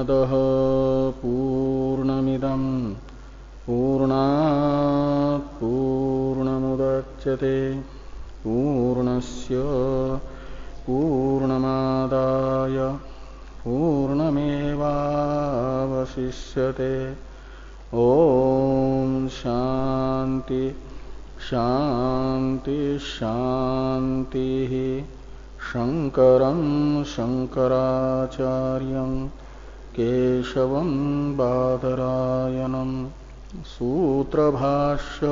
पूर्णमदः पूर्णमिदं पूर्णात् पूर्णमुदच्यते पूर्णस्य पूर्णमादाय पूर्णमेवावशिष्यते। ओम शांति शांति शांति। शंकरं शंकराचार्यं केशवं बादरायणं सूत्रभाष्य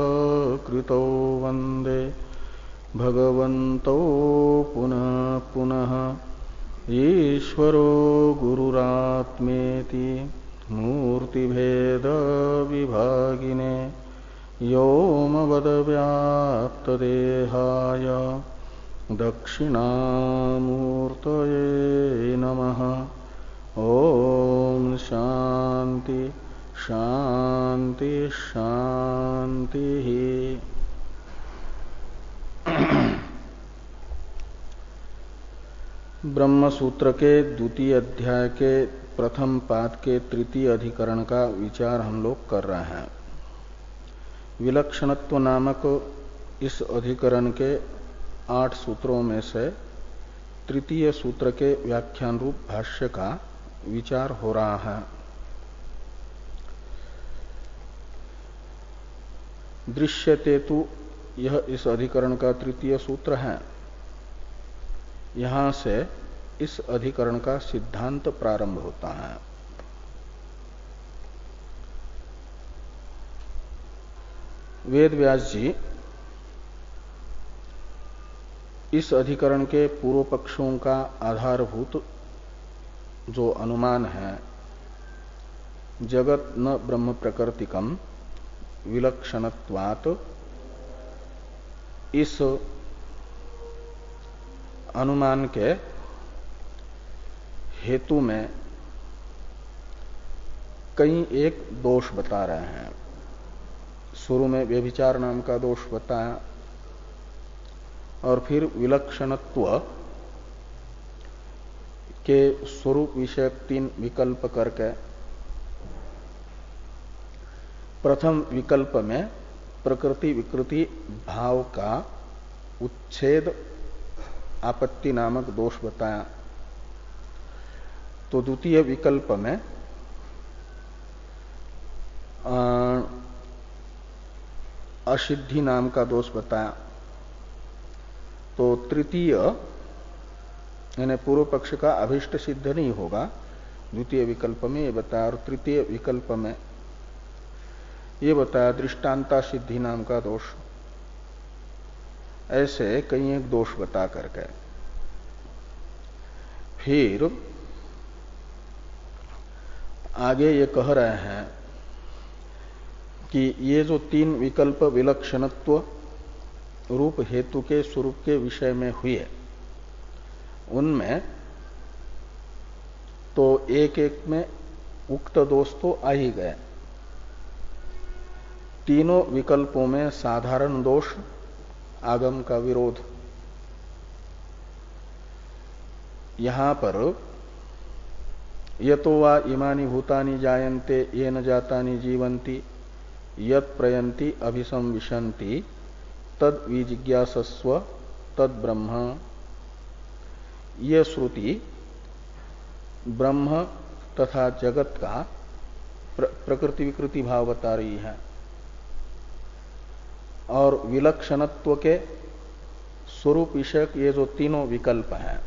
कृतो वंदे भगवन्तो पुनः पुनः। ईश्वरो गुरुरात्मेति मूर्तिभेद विभागिने व्योमवद्व्याप्तदेहाय दक्षिणामूर्तये नमः। ओम शांति शांति शांति। ब्रह्म सूत्र के द्वितीय अध्याय के प्रथम पाद के तृतीय अधिकरण का विचार हम लोग कर रहे हैं। विलक्षणत्व नामक इस अधिकरण के 8 सूत्रों में से तृतीय सूत्र के व्याख्यान रूप भाष्य का विचार हो रहा है। दृश्यते तु यह इस अधिकरण का तृतीय सूत्र है। यहां से इस अधिकरण का सिद्धांत प्रारंभ होता है। वेद व्यास जी इस अधिकरण के पूर्व पक्षों का आधारभूत जो अनुमान है, जगत न ब्रह्म प्रकृतिकम विलक्षणत्वात्, इस अनुमान के हेतु में कई एक दोष बता रहे हैं। शुरू में व्यभिचार नाम का दोष बताया और फिर विलक्षणत्व के स्वरूप विषयक 3 विकल्प करके प्रथम विकल्प में प्रकृति विकृति भाव का उच्छेद आपत्ति नामक दोष बताया। तो द्वितीय विकल्प में असिद्धि नाम का दोष बताया। तो तृतीय यानी पूर्व पक्ष का अभिष्ट सिद्ध नहीं होगा, द्वितीय विकल्प में ये बताया। और तृतीय विकल्प में ये बताया दृष्टांता सिद्धि नाम का दोष। ऐसे कई एक दोष बता करके फिर आगे ये कह रहे हैं कि ये जो 3 विकल्प विलक्षणत्व रूप हेतु के स्वरूप के विषय में हुए, उनमें तो एक एक में उक्त दोष तो आ ही गए। तीनों विकल्पों में साधारण दोष आगम का विरोध। यहां पर यतो वा इमानि भूतानि जायन्ते येन जातानि जीवन्ति यत् प्रयन्ति अभिसंविशन्ति तद विजिज्ञासस्व तद ब्रह्म, ये श्रुति ब्रह्म तथा जगत का प्रकृति विकृति भाव बता रही है। और विलक्षणत्व के स्वरूप विषयक ये जो तीनों विकल्प हैं,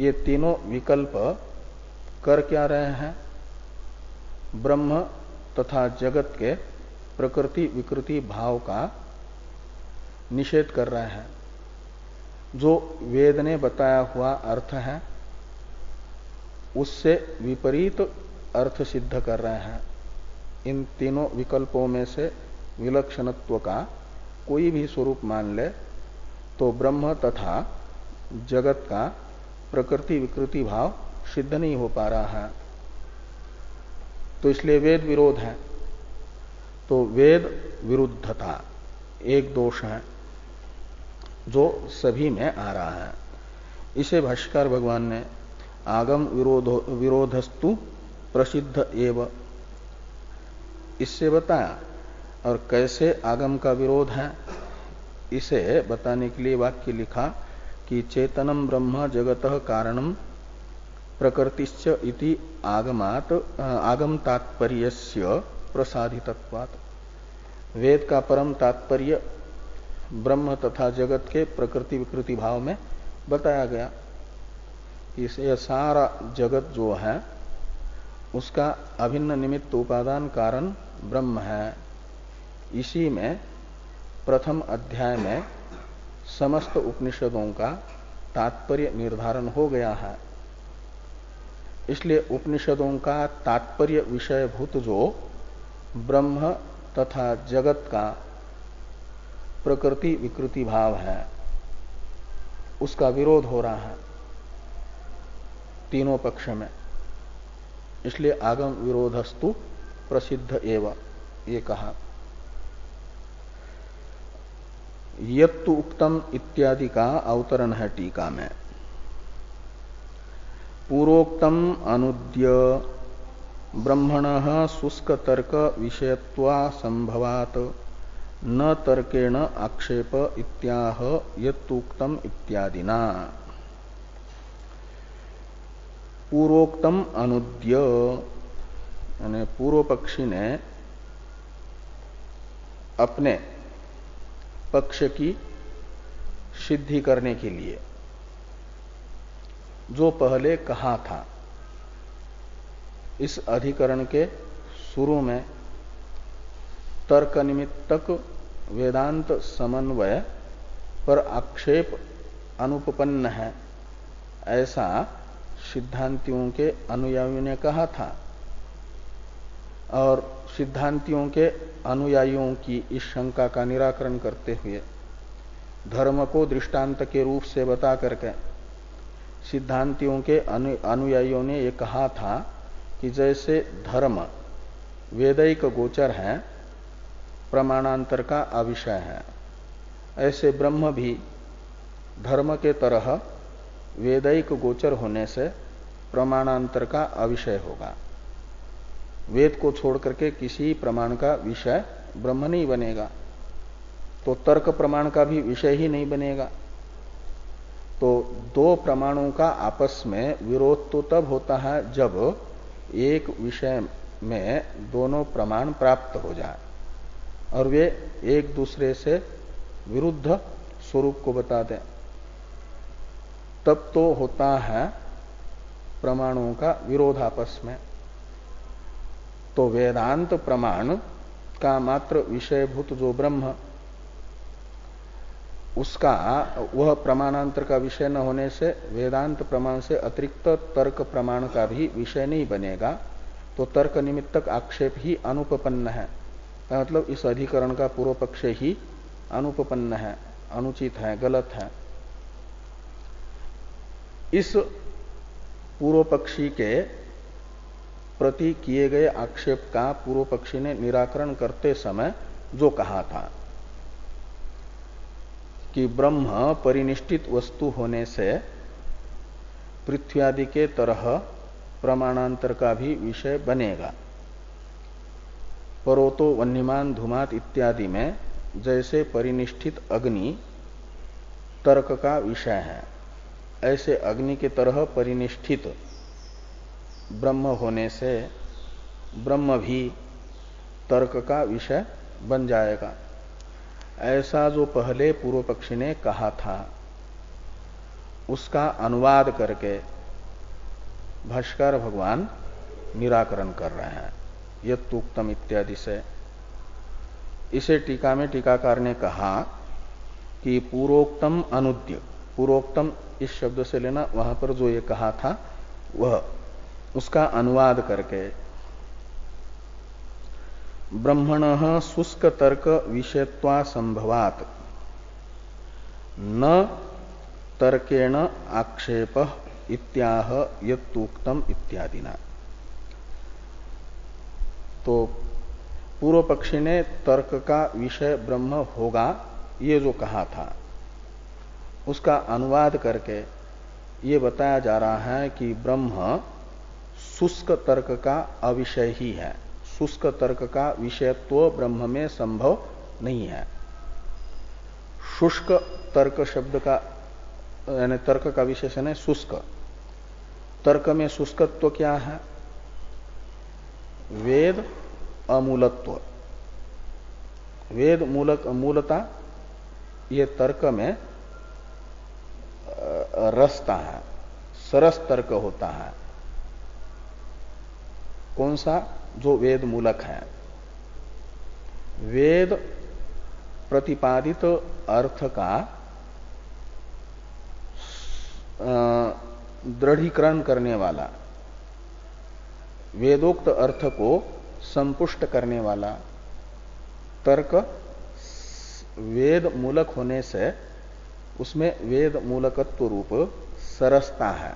ये तीनों विकल्प कर क्या रहे हैं? ब्रह्म तथा जगत के प्रकृति विकृति भाव का निषेध कर रहे हैं। जो वेद ने बताया हुआ अर्थ है उससे विपरीत अर्थ सिद्ध कर रहे हैं। इन तीनों विकल्पों में से विलक्षणत्व का कोई भी स्वरूप मान ले तो ब्रह्म तथा जगत का प्रकृति विकृति भाव सिद्ध नहीं हो पा रहा है। तो इसलिए वेद विरोध है। तो वेद विरुद्धता एक दोष है जो सभी में आ रहा है। इसे भाष्यकार भगवान ने आगम विरोधस्तु प्रसिद्ध एव, इससे बताया। और कैसे आगम का विरोध है इसे बताने के लिए वाक्य लिखा कि चेतनम ब्रह्म जगतः कारणम प्रकृतिश्च इति आगम तात्पर्यस्य प्रसादितत्वात्। वेद का परम तात्पर्य ब्रह्म तथा जगत के प्रकृति विकृति भाव में बताया गया। इसे सारा जगत जो है उसका अभिन्न निमित्त उपादान कारण ब्रह्म है। इसी में प्रथम अध्याय में समस्त उपनिषदों का तात्पर्य निर्धारण हो गया है। इसलिए उपनिषदों का तात्पर्य विषयभूत जो ब्रह्म तथा जगत का प्रकृति विकृति भाव है उसका विरोध हो रहा है तीनों पक्ष में। इसलिए आगम विरोधस्तु प्रसिद्ध एव ये कहा। यत्तु उक्तम इत्यादि का अवतरण है टीका में। पूर्वोक्तम अनुद्य ब्रह्मणः शुष्क तर्क विषयत्वा संभवात न तर्केण आक्षेप इत्याह यत्तुक्तम इत्यादिना। पूर्वोक्तम अनुद्य यानी पूर्व पक्षी ने अपने पक्ष की सिद्धि करने के लिए जो पहले कहा था, इस अधिकरण के शुरू में तर्क निमित्तक वेदांत समन्वय पर आक्षेप अनुपपन्न है, ऐसा सिद्धांतियों के अनुयायियों ने कहा था। और सिद्धांतियों के अनुयायियों की इस शंका का निराकरण करते हुए धर्म को दृष्टांत के रूप से बता करके सिद्धांतियों के अनुयायियों ने यह कहा था कि जैसे धर्म वेदैक गोचर है, प्रमाणांतर का अविषय है, ऐसे ब्रह्म भी धर्म के तरह वेदैक गोचर होने से प्रमाणांतर का अविषय होगा। वेद को छोड़ करके किसी प्रमाण का विषय ब्रह्म नहीं बनेगा, तो तर्क प्रमाण का भी विषय ही नहीं बनेगा। तो दो प्रमाणों का आपस में विरोध तो तब होता है जब एक विषय में दोनों प्रमाण प्राप्त हो जाए और वे एक दूसरे से विरुद्ध स्वरूप को बता दें, तब तो होता है प्रमाणों का विरोध आपस में। तो वेदांत प्रमाण का मात्र विषयभूत जो ब्रह्म, उसका वह प्रमाणांतर का विषय न होने से वेदांत प्रमाण से अतिरिक्त तर्क प्रमाण का भी विषय नहीं बनेगा, तो तर्क निमित्तक आक्षेप ही अनुपपन्न है। मतलब इस अधिकरण का पूर्व पक्ष ही अनुपपन्न है, अनुचित है, गलत है। इस पूर्व पक्षी के प्रति किए गए आक्षेप का पूर्व पक्षी ने निराकरण करते समय जो कहा था कि ब्रह्म परिनिष्ठित वस्तु होने से पृथ्वी आदि के तरह प्रमाणांतर का भी विषय बनेगा। परोतो वन्यमान धूमात इत्यादि में जैसे परिनिष्ठित अग्नि तर्क का विषय है, ऐसे अग्नि के तरह परिनिष्ठित ब्रह्म होने से ब्रह्म भी तर्क का विषय बन जाएगा। ऐसा जो पहले पूर्व पक्षी ने कहा था उसका अनुवाद करके भाष्कर भगवान निराकरण कर रहे हैं यत्तुक्तम इत्यादि से। इसे टीका में टीकाकार ने कहा कि पूर्वोक्तम अनुद्य, पूर्वोक्तम इस शब्द से लेना वहां पर जो ये कहा था वह उसका अनुवाद करके ब्रह्मणः शुष्क तर्क विषयत्वा संभवात न तर्केण आक्षेप इत्याह यत्तुक्तम इत्यादिना। तो पूर्व पक्षी ने तर्क का विषय ब्रह्म होगा ये जो कहा था उसका अनुवाद करके ये बताया जा रहा है कि ब्रह्म शुष्क तर्क का अविषय ही है। शुष्क तर्क का विषयत्व ब्रह्म में संभव नहीं है। शुष्क तर्क शब्द का यानी तर्क का विशेषण है शुष्क। तर्क में शुष्कत्व क्या है? वेद अमूलत्व। वेद मूलता ये तर्क में रसता है, सरस तर्क होता है। कौन सा? जो वेद मूलक है। वेद प्रतिपादित अर्थ का दृढ़ीकरण करने वाला, वेदोक्त अर्थ को संपुष्ट करने वाला तर्क वेद मूलक होने से उसमें वेद मूलकत्व रूप सरसता है।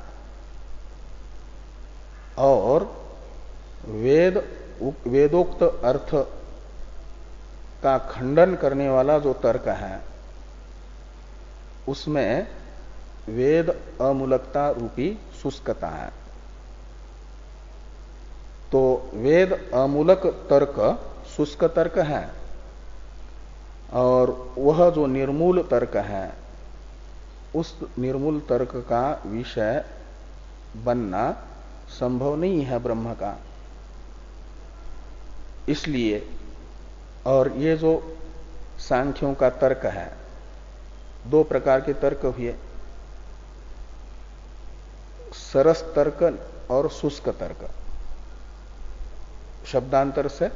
और वेदोक्त अर्थ का खंडन करने वाला जो तर्क है उसमें वेद अमूलकता रूपी शुष्कता है। तो वेद अमूलक तर्क शुष्क तर्क है और वह जो निर्मूल तर्क है उस निर्मूल तर्क का विषय बनना संभव नहीं है ब्रह्म का। इसलिए और ये जो सांख्यों का तर्क है, दो प्रकार के तर्क हुए, सरस तर्क और शुष्क तर्क। शब्दांतर से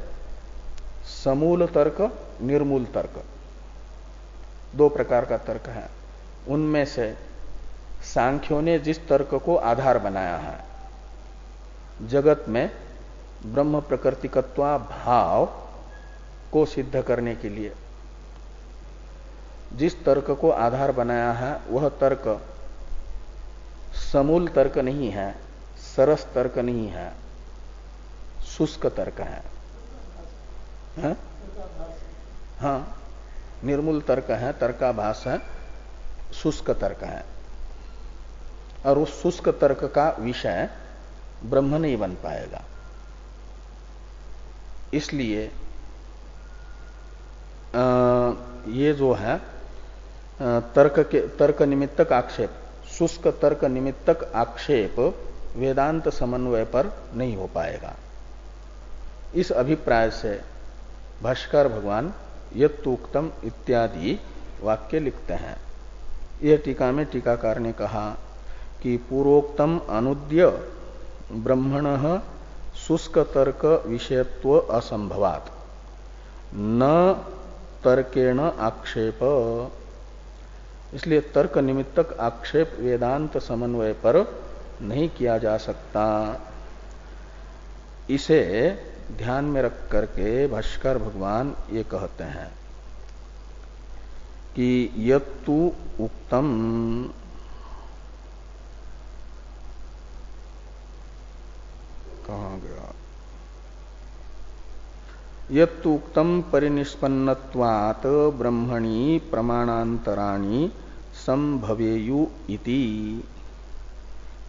समूल तर्क, निर्मूल तर्क, दो प्रकार का तर्क है। उनमें से सांख्यों ने जिस तर्क को आधार बनाया है, जगत में ब्रह्म प्रकृतिकत्वा भाव को सिद्ध करने के लिए जिस तर्क को आधार बनाया है वह तर्क समूल तर्क नहीं है, सरस तर्क नहीं है, शुष्क तर्क है। हाँ, निर्मूल तर्क है, तर्काभास है, शुष्क तर्क है। और उस शुष्क तर्क का विषय ब्रह्म नहीं बन पाएगा। इसलिए ये जो है तर्क निमित्तक आक्षेप, शुष्क तर्क निमित्तक आक्षेप वेदांत समन्वय पर नहीं हो पाएगा। इस अभिप्राय से भाष्कर भगवान यत्तुक्तम इत्यादि वाक्य लिखते हैं। यह टीका में टीकाकार ने कहा कि पूर्वोक्तम अनुद्य ब्रह्मणः शुष्क तर्क विषयत्व असंभवात् न तर्केण आक्षेप। इसलिए तर्क निमित्तक आक्षेप वेदांत समन्वय पर नहीं किया जा सकता। इसे ध्यान में रख करके भाष्कर भगवान ये कहते हैं कि यत्तु उक्तम, कहां गया, यत्तु उक्तम परिनिष्पन्नत्वात् ब्रह्मणि प्रमाणांतराणि संभवेयु इति।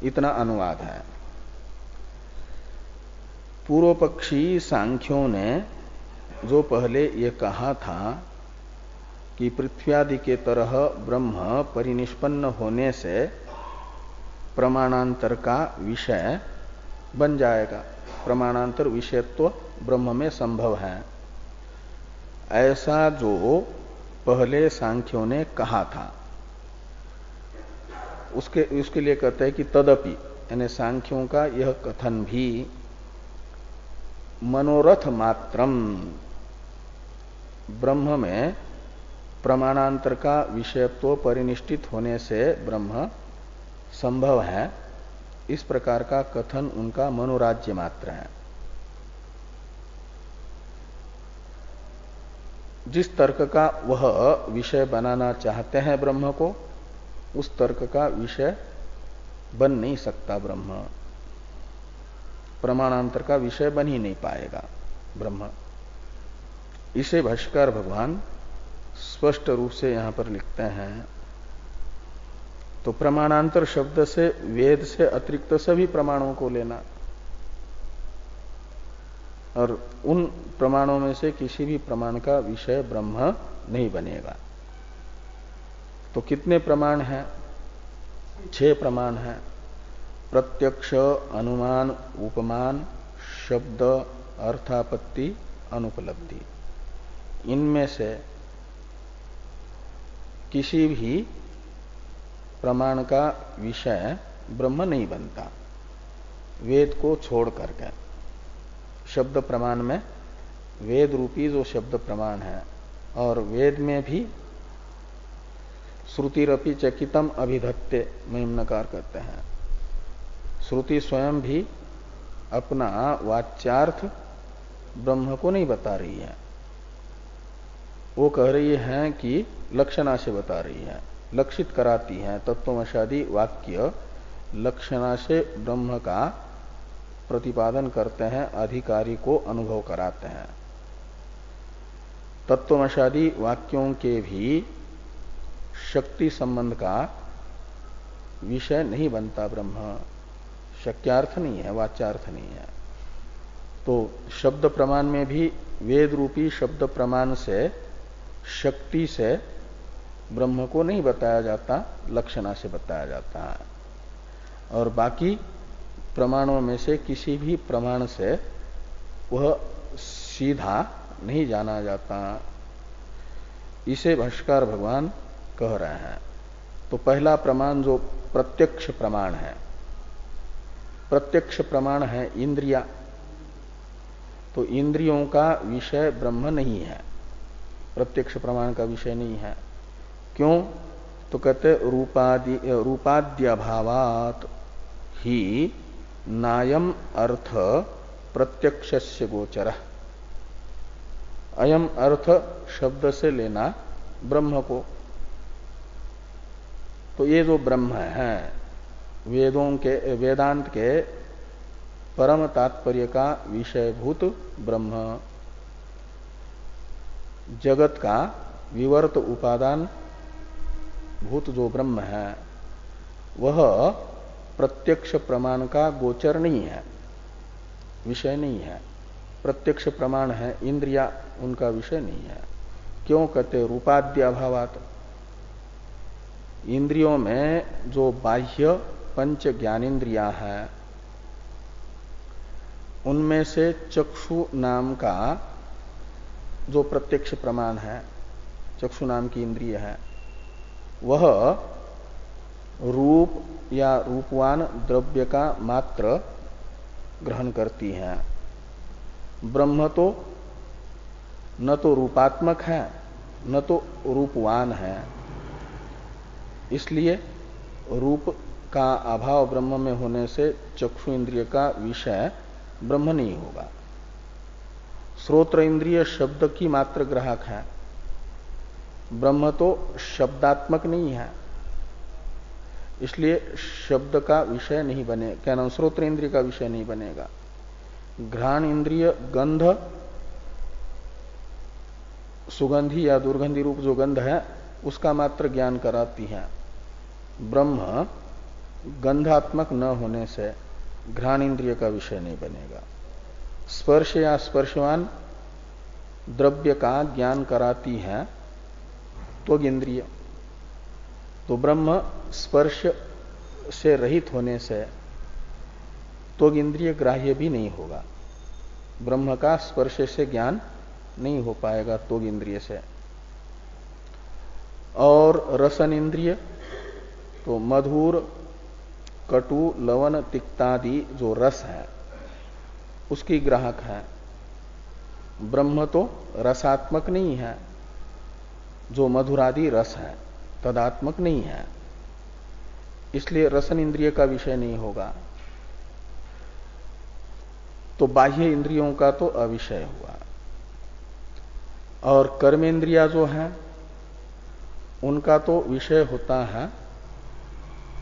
इतना अनुवाद है। पूर्व पक्षी सांख्यों ने जो पहले ये कहा था कि पृथ्व्यादि के तरह ब्रह्म परिनिष्पन्न होने से प्रमाणांतर का विषय बन जाएगा, प्रमाणांतर विषयत्व ब्रह्म में संभव है, ऐसा जो पहले सांख्यों ने कहा था उसके लिए कहते हैं कि तदपि, यानी सांख्यों का यह कथन भी मनोरथ मात्रम, ब्रह्म में प्रमाणांतर का विषयत्व परिनिष्ठित होने से ब्रह्म संभव है, इस प्रकार का कथन उनका मनोराज्य मात्र है। जिस तर्क का वह विषय बनाना चाहते हैं ब्रह्म को, उस तर्क का विषय बन नहीं सकता ब्रह्म, प्रमाणांतर का विषय बन ही नहीं पाएगा ब्रह्म। इसे भाष्कर भगवान स्पष्ट रूप से यहां पर लिखते हैं तो प्रमाणांतर शब्द से वेद से अतिरिक्त सभी प्रमाणों को लेना, और उन प्रमाणों में से किसी भी प्रमाण का विषय ब्रह्म नहीं बनेगा। तो कितने प्रमाण हैं? 6 प्रमाण हैं। प्रत्यक्ष, अनुमान, उपमान, शब्द, अर्थापत्ति, अनुपलब्धि। इनमें से किसी भी प्रमाण का विषय ब्रह्म नहीं बनता, वेद को छोड़ करके। शब्द प्रमाण में वेद रूपी जो शब्द प्रमाण है, और वेद में भी श्रुतिरपि चकितम अभिधत्ते महिमनकार कहते हैं। श्रुति स्वयं भी अपना वाच्यार्थ ब्रह्म को नहीं बता रही है, वो कह रही है कि लक्षणा से बता रही है, लक्षित कराती है। तत्वमशादी वाक्य लक्षणा से ब्रह्म का प्रतिपादन करते हैं, अधिकारी को अनुभव कराते हैं। तत्वमशादी वाक्यों के भी शक्ति संबंध का विषय नहीं बनता ब्रह्म, शक्यार्थ नहीं है, वाच्यार्थ नहीं है। तो शब्द प्रमाण में भी वेद रूपी शब्द प्रमाण से शक्ति से ब्रह्म को नहीं बताया जाता, लक्षणा से बताया जाता है। और बाकी प्रमाणों में से किसी भी प्रमाण से वह सीधा नहीं जाना जाता। इसे भाष्यकार भगवान कह रहे हैं। तो पहला प्रमाण जो प्रत्यक्ष प्रमाण है, प्रत्यक्ष प्रमाण है इंद्रिया। तो इंद्रियों का विषय ब्रह्म नहीं है, प्रत्यक्ष प्रमाण का विषय नहीं है। क्यों? तो कहते रूपाद्यभावात ही नायम अर्थ प्रत्यक्षस्य गोचरः। अयम अर्थ शब्द से लेना ब्रह्म को। तो ये जो ब्रह्म है, वेदांत के परम तात्पर्य का विषयभूत ब्रह्म, जगत का विवर्त उपादान भूत जो ब्रह्म है, वह प्रत्यक्ष प्रमाण का गोचर नहीं है, विषय नहीं है। प्रत्यक्ष प्रमाण है इंद्रिया, उनका विषय नहीं है। क्यों कहते? रूपाद्यभावात। इंद्रियों में जो बाह्य पंच ज्ञानेन्द्रिया है, उनमें से चक्षु नाम का जो प्रत्यक्ष प्रमाण है, चक्षु नाम की इंद्रिय है, वह रूप या रूपवान द्रव्य का मात्र ग्रहण करती है। ब्रह्म तो न तो रूपात्मक है न तो रूपवान है, इसलिए रूप का अभाव ब्रह्म में होने से चक्षु इंद्रिय का विषय ब्रह्म नहीं होगा। श्रोत्र इंद्रिय शब्द की मात्र ग्राहक है, ब्रह्म तो शब्दात्मक नहीं है, इसलिए शब्द का विषय नहीं बने, क्या नाम, श्रोत्र इंद्रिय का विषय नहीं बनेगा। घ्राण इंद्रिय गंध, सुगंधी या दुर्गंधी रूप जो गंध है उसका मात्र ज्ञान कराती है। ब्रह्म गंधात्मक न होने से घ्राण इंद्रिय का विषय नहीं बनेगा। स्पर्श या स्पर्शवान द्रव्य का ज्ञान कराती है त्वग इंद्रिय। तो ब्रह्म स्पर्श से रहित होने से त्वग इंद्रिय ग्राह्य भी नहीं होगा। ब्रह्म का स्पर्श से ज्ञान नहीं हो पाएगा त्वग इंद्रिय से। और रसन इंद्रिय तो मधुर, कटु, लवण, तिक्तादि जो रस है उसकी ग्राहक है। ब्रह्म तो रसात्मक नहीं है, जो मधुरादि रस है तदात्मक नहीं है, इसलिए रसन इंद्रिय का विषय नहीं होगा। तो बाह्य इंद्रियों का तो अविषय हुआ। और कर्मेंद्रिया जो है उनका तो विषय होता है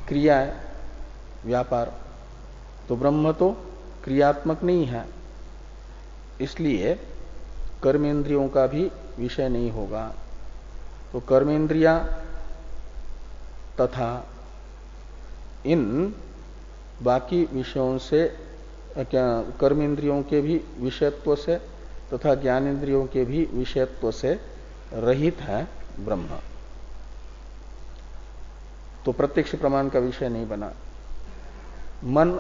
क्रिया, व्यापार। तो ब्रह्म तो क्रियात्मक नहीं है, इसलिए कर्मेंद्रियों का भी विषय नहीं होगा। तो कर्मेंद्रिया तथा इन बाकी विषयों से क्या कर्म इंद्रियों के भी विषयत्व से तथा ज्ञान इंद्रियों के भी विषयत्व से रहित है ब्रह्म। तो प्रत्यक्ष प्रमाण का विषय नहीं बना। मन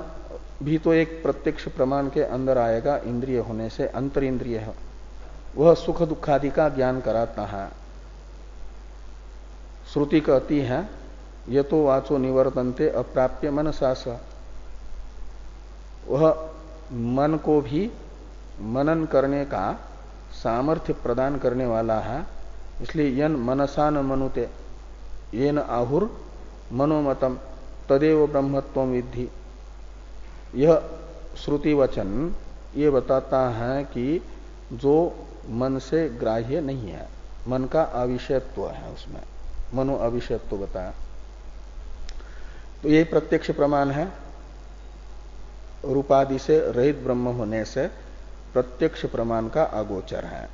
भी तो एक प्रत्यक्ष प्रमाण के अंदर आएगा, इंद्रिय होने से अंतर इंद्रिय है, वह सुख दुखादि का ज्ञान कराता है। श्रुति कहती है यतो वाचो निवर्तन्ते अप्राप्य मनसा स, वह मन को भी मनन करने का सामर्थ्य प्रदान करने वाला है। इसलिए यन मनसा न मनुते येन आहुर मनोमतम तदेव ब्रह्मत्वम विद्धि। यह श्रुति वचन ये बताता है कि जो मन से ग्राह्य नहीं है, मन का अविषयत्व है, उसमें मनो अविषयत्व बताया। तो यही प्रत्यक्ष प्रमाण है। रूपादि से रहित ब्रह्म होने से प्रत्यक्ष प्रमाण का अगोचर है।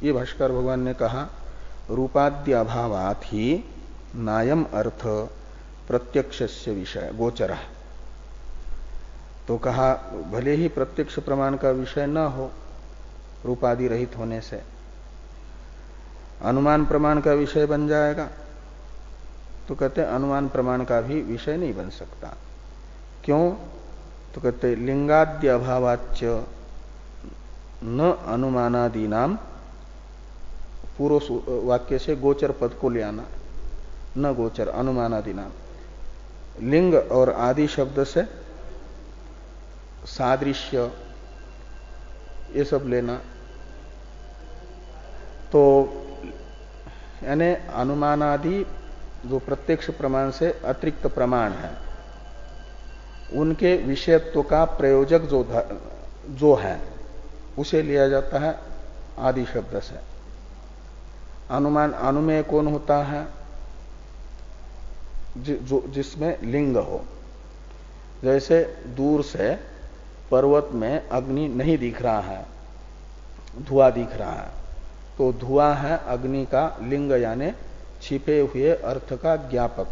ये भाष्कर भगवान ने कहा रूपाद्य अभावात ही नायम अर्थ प्रत्यक्षस्य विषय गोचर है। तो कहा भले ही प्रत्यक्ष प्रमाण का विषय न हो रूपादि रहित होने से, अनुमान प्रमाण का विषय बन जाएगा। तो कहते अनुमान प्रमाण का भी विषय नहीं बन सकता। क्यों? तो कहते लिंगाद्य अभावाच्च न अनुमानादि नाम, पूर्व वाक्य से गोचर पद को ले आना, न गोचर अनुमानादि नाम। लिंग और आदि शब्द से सादृश्य ये सब लेना। तो यानी अनुमानादि जो प्रत्यक्ष प्रमाण से अतिरिक्त प्रमाण है, उनके विषयत्व का प्रयोजक जो है उसे लिया जाता है आदि शब्द से। अनुमान अनुमेय कौन होता है? जिसमें लिंग हो। जैसे दूर से पर्वत में अग्नि नहीं दिख रहा है, धुआं दिख रहा है, तो धुआं है अग्नि का लिंग, यानी छिपे हुए अर्थ का ज्ञापक।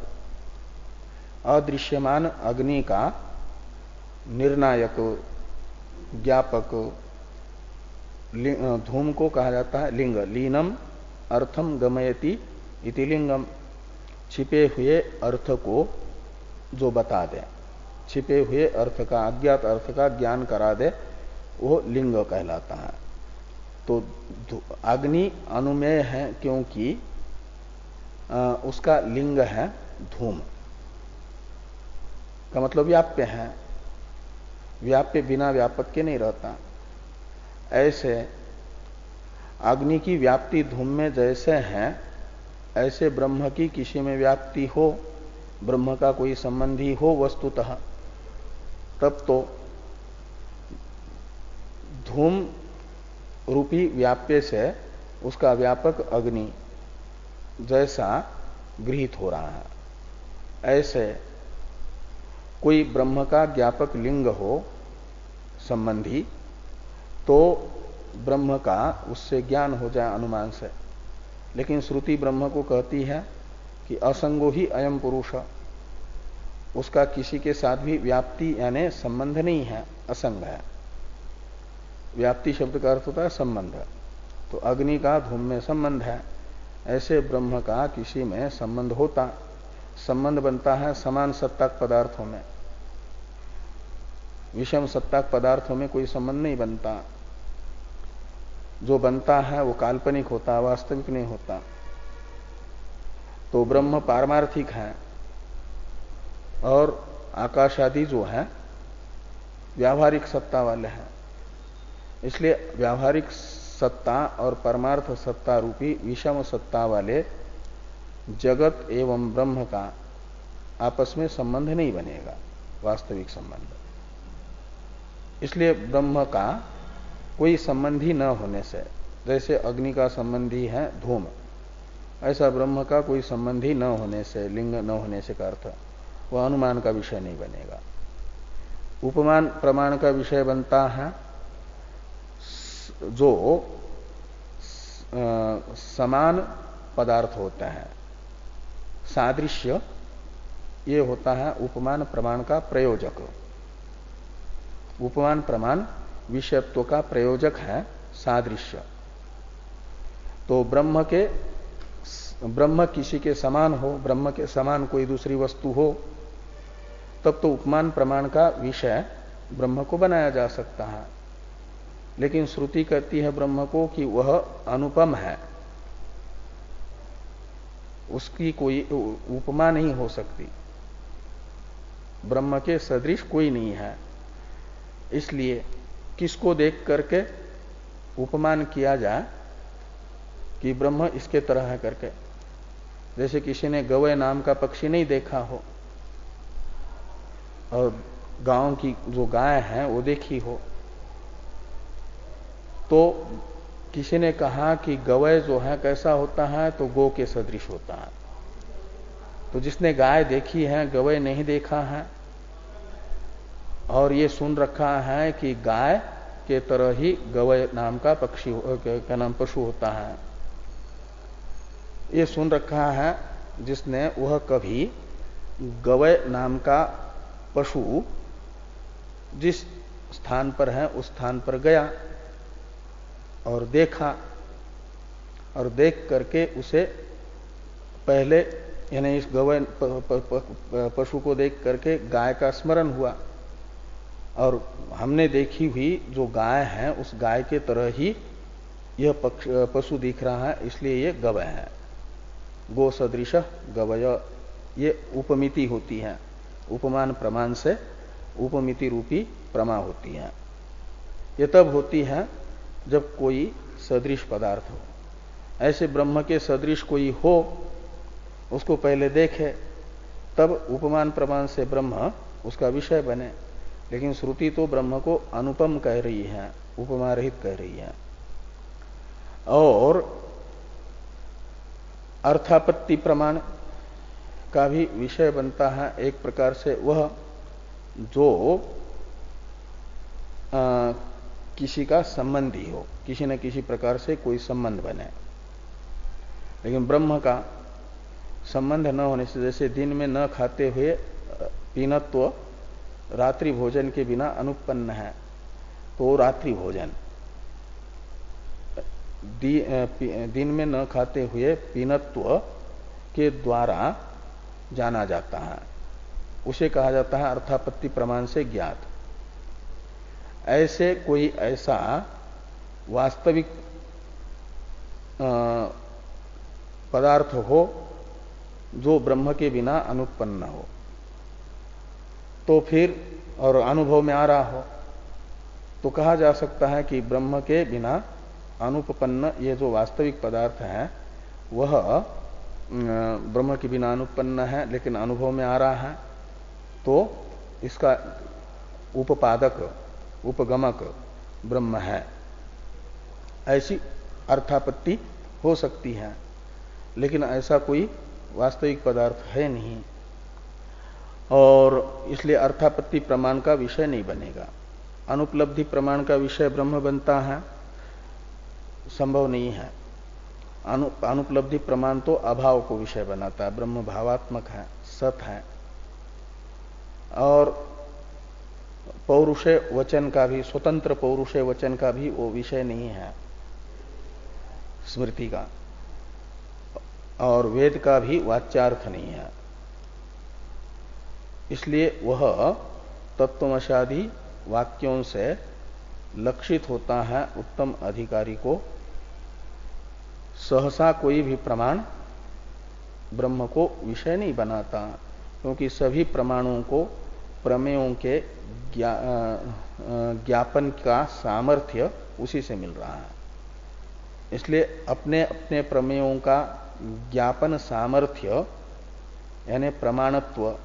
अदृश्यमान अग्नि का निर्णायक ज्ञापक धूम को कहा जाता है लिंग। लीनम अर्थम गमयति इति लिंगम, छिपे हुए अर्थ को जो बता दे, छिपे हुए अर्थ का, अज्ञात अर्थ का ज्ञान करा दे, वो लिंग कहलाता है। तो अग्नि अनुमेय है क्योंकि उसका लिंग है धूम, का मतलब व्याप्य है। व्याप्य बिना व्यापक के नहीं रहता। ऐसे अग्नि की व्याप्ति धूम में जैसे है, ऐसे ब्रह्म की किसी में व्याप्ति हो, ब्रह्म का कोई संबंधी हो वस्तुतः, तब तो धूम रूपी व्याप्य से उसका व्यापक अग्नि जैसा गृहीत हो रहा है, ऐसे कोई ब्रह्म का ज्ञापक लिंग हो संबंधी, तो ब्रह्म का उससे ज्ञान हो जाए अनुमान से। लेकिन श्रुति ब्रह्म को कहती है कि असंगो ही अयम पुरुष, उसका किसी के साथ भी व्याप्ति यानी संबंध नहीं है, असंग है। व्याप्ति शब्द का अर्थ होता है संबंध। तो अग्नि का धूम में संबंध है, ऐसे ब्रह्म का किसी में संबंध होता, संबंध बनता है समान सत्ताक पदार्थों में। विषम सत्ताक पदार्थों में कोई संबंध नहीं बनता। जो बनता है वो काल्पनिक होता, वास्तविक नहीं होता। तो ब्रह्म पारमार्थिक है और आकाश आदि जो है व्यावहारिक सत्ता वाले हैं। इसलिए व्यावहारिक सत्ता और परमार्थ सत्ता रूपी विषम सत्ता वाले जगत एवं ब्रह्म का आपस में संबंध नहीं बनेगा, वास्तविक संबंध। इसलिए ब्रह्म का कोई संबंधी न होने से, जैसे अग्नि का संबंधी है धूम, ऐसा ब्रह्म का कोई संबंधी न होने से, लिंग न होने से का अर्थ वह अनुमान का विषय नहीं बनेगा। उपमान प्रमाण का विषय बनता है जो समान पदार्थ होता है। सादृश्य ये होता है उपमान प्रमाण का प्रयोजक। उपमान प्रमाण विषयत्व का प्रयोजक है सादृश्य। तो ब्रह्म किसी के समान हो, ब्रह्म के समान कोई दूसरी वस्तु हो, तब तो उपमान प्रमाण का विषय ब्रह्म को बनाया जा सकता है। लेकिन श्रुति कहती है ब्रह्म को कि वह अनुपम है, उसकी कोई उपमा नहीं हो सकती, ब्रह्म के सदृश कोई नहीं है। इसलिए किसको देख करके उपमान किया जाए कि ब्रह्म इसके तरह है करके। जैसे किसी ने गवय नाम का पक्षी नहीं देखा हो और गांव की जो गाय है वो देखी हो, तो किसी ने कहा कि गवय जो है कैसा होता है, तो गो के सदृश होता है। तो जिसने गाय देखी है, गवय नहीं देखा है, और ये सुन रखा है कि गाय के तरह ही गवय नाम का पक्षी का नाम पशु होता है, ये सुन रखा है जिसने, वह कभी गवय नाम का पशु जिस स्थान पर है उस स्थान पर गया और देखा, और देख करके उसे पहले यानी इस गवय पशु को देख करके गाय का स्मरण हुआ, और हमने देखी हुई जो गाय है उस गाय के तरह ही यह पशु दिख रहा है, इसलिए ये गवय है। गो सदृश गवय, ये उपमिति होती है। उपमान प्रमाण से उपमिति रूपी प्रमा होती है। ये तब होती है जब कोई सदृश पदार्थ हो। ऐसे ब्रह्म के सदृश कोई हो, उसको पहले देखे, तब उपमान प्रमाण से ब्रह्म उसका विषय बने। लेकिन श्रुति तो ब्रह्म को अनुपम कह रही है, उपमा रहित कह रही है। और अर्थापत्ति प्रमाण का भी विषय बनता है एक प्रकार से वह जो किसी का संबंधी हो, किसी न किसी प्रकार से कोई संबंध बने। लेकिन ब्रह्म का संबंध न होने से, जैसे दिन में न खाते हुए पीनत्व रात्रि भोजन के बिना अनुपन्न है, तो रात्रि भोजन दिन में न खाते हुए पीनत्व के द्वारा जाना जाता है, उसे कहा जाता है अर्थापत्ति प्रमाण से ज्ञात। ऐसे कोई ऐसा वास्तविक पदार्थ हो जो ब्रह्म के बिना अनुत्पन्न हो, तो फिर और अनुभव में आ रहा हो, तो कहा जा सकता है कि ब्रह्म के बिना अनुपपन्न ये जो वास्तविक पदार्थ है वह ब्रह्म के बिना अनुपन्न है, लेकिन अनुभव में आ रहा है, तो इसका उपपादक उपगमक ब्रह्म है। ऐसी अर्थापत्ति हो सकती है, लेकिन ऐसा कोई वास्तविक पदार्थ है नहीं, और इसलिए अर्थापत्ति प्रमाण का विषय नहीं बनेगा। अनुपलब्धि प्रमाण का विषय ब्रह्म बनता है, संभव नहीं है। अनुपलब्धि प्रमाण तो अभाव को विषय बनाता है, ब्रह्म भावात्मक है, सत है। और पौरुषे वचन का भी, स्वतंत्र पौरुषे वचन का भी वो विषय नहीं है स्मृति का, और वेद का भी वाच्यार्थ नहीं है। इसलिए वह तत्वमशादि वाक्यों से लक्षित होता है उत्तम अधिकारी को। सहसा कोई भी प्रमाण ब्रह्म को विषय नहीं बनाता, क्योंकि सभी प्रमाणों को प्रमेयों के ज्ञापन का सामर्थ्य उसी से मिल रहा है। इसलिए अपने अपने प्रमेयों का ज्ञापन सामर्थ्य यानी प्रमाणत्व